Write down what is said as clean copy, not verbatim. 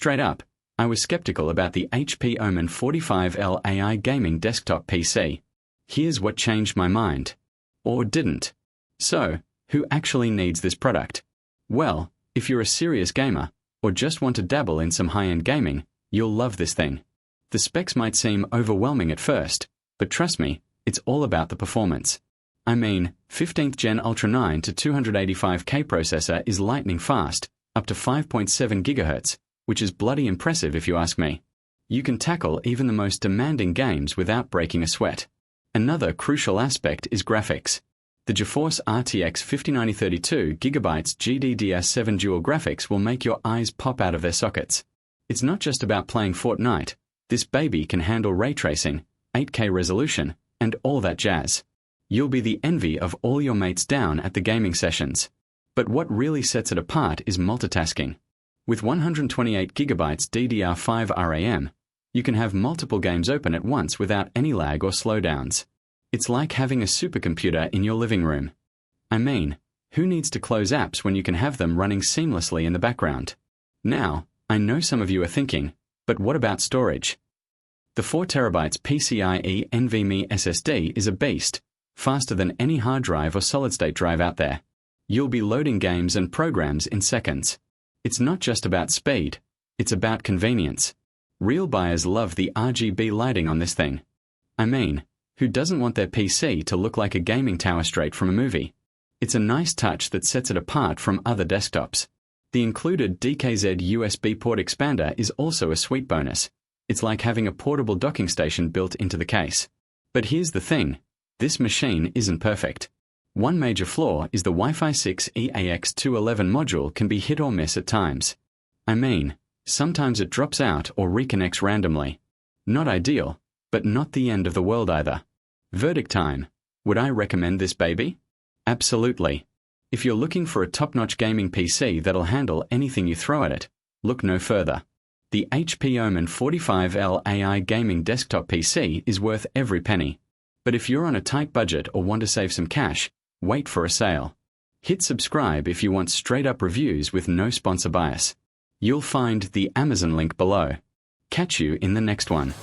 Straight up, I was skeptical about the HP OMEN 45L AI gaming desktop PC. Here's what changed my mind. Or didn't. So, who actually needs this product? Well, if you're a serious gamer, or just want to dabble in some high-end gaming, you'll love this thing. The specs might seem overwhelming at first, but trust me, it's all about the performance. I mean, 15th Gen Ultra 9 to 285K processor is lightning fast, up to 5.7 GHz, which is bloody impressive if you ask me. You can tackle even the most demanding games without breaking a sweat. Another crucial aspect is graphics. The GeForce RTX 5090 32GB GDDR7 dual graphics will make your eyes pop out of their sockets. It's not just about playing Fortnite. This baby can handle ray tracing, 8K resolution, and all that jazz. You'll be the envy of all your mates down at the gaming sessions. But what really sets it apart is multitasking. With 128GB DDR5 RAM, you can have multiple games open at once without any lag or slowdowns. It's like having a supercomputer in your living room. I mean, who needs to close apps when you can have them running seamlessly in the background? Now, I know some of you are thinking, but what about storage? The 4TB PCIe NVMe SSD is a beast, faster than any hard drive or solid-state drive out there. You'll be loading games and programs in seconds. It's not just about speed, it's about convenience. Real buyers love the RGB lighting on this thing. I mean, who doesn't want their PC to look like a gaming tower straight from a movie? It's a nice touch that sets it apart from other desktops. The included DKZ USB port expander is also a sweet bonus. It's like having a portable docking station built into the case. But here's the thing, this machine isn't perfect. One major flaw is the Wi-Fi 6 EAX211 module can be hit or miss at times. I mean, sometimes it drops out or reconnects randomly. Not ideal, but not the end of the world either. Verdict time. Would I recommend this baby? Absolutely. If you're looking for a top-notch gaming PC that'll handle anything you throw at it, look no further. The HP OMEN 45L AI gaming desktop PC is worth every penny. But if you're on a tight budget or want to save some cash, wait for a sale. Hit subscribe if you want straight-up reviews with no sponsor bias. You'll find the Amazon link below. Catch you in the next one.